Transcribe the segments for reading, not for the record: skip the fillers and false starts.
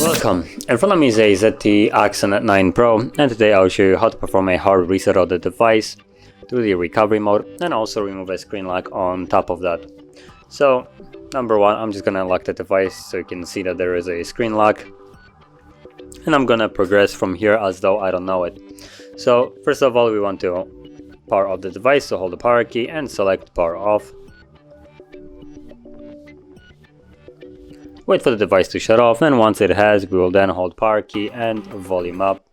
Welcome, in front of me is a ZTE Axon 9 Pro, and today I'll show you how to perform a hard reset of the device, do the recovery mode, and also remove a screen lock on top of that. So, number one, I'm just gonna lock the device so you can see that there is a screen lock, and I'm gonna progress from here as though I don't know it. So, first of all, we want to power off the device, so hold the power key and select power off. Wait for the device to shut off, and once it has, we will then hold power key and volume up.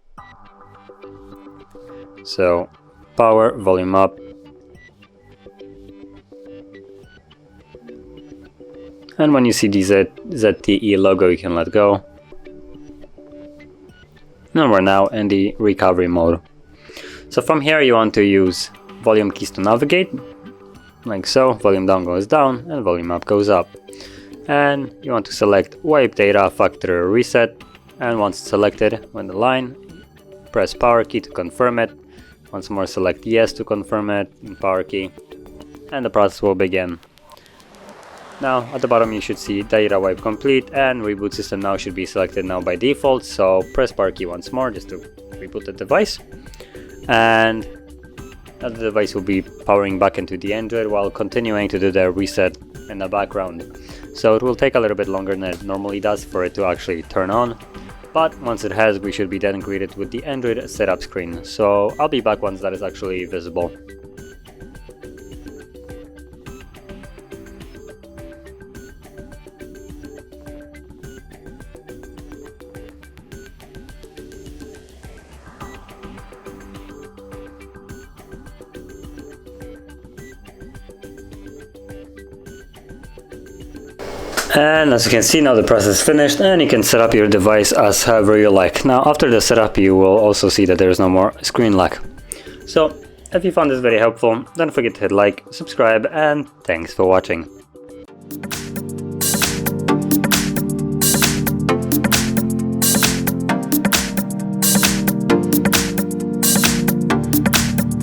So, power, volume up. And when you see the ZTE logo, you can let go. And we're now in the recovery mode. So from here you want to use volume keys to navigate, like so. Volume down goes down and volume up goes up. And you want to select Wipe Data Factory Reset, and once selected on the line, press power key to confirm it. Once more, select yes to confirm it, and power key, and the process will begin. Now at the bottom you should see data wipe complete, and reboot system now should be selected now by default, so press power key once more just to reboot the device, and now the device will be powering back into the Android while continuing to do the reset in the background. So it will take a little bit longer than it normally does for it to actually turn on, but once it has, we should be then greeted with the Android setup screen. So I'll be back once that is actually visible. And as you can see, now the process is finished, and you can set up your device as however you like. Now after the setup, you will also see that there is no more screen lock. So if you found this very helpful, don't forget to hit like, subscribe, and thanks for watching.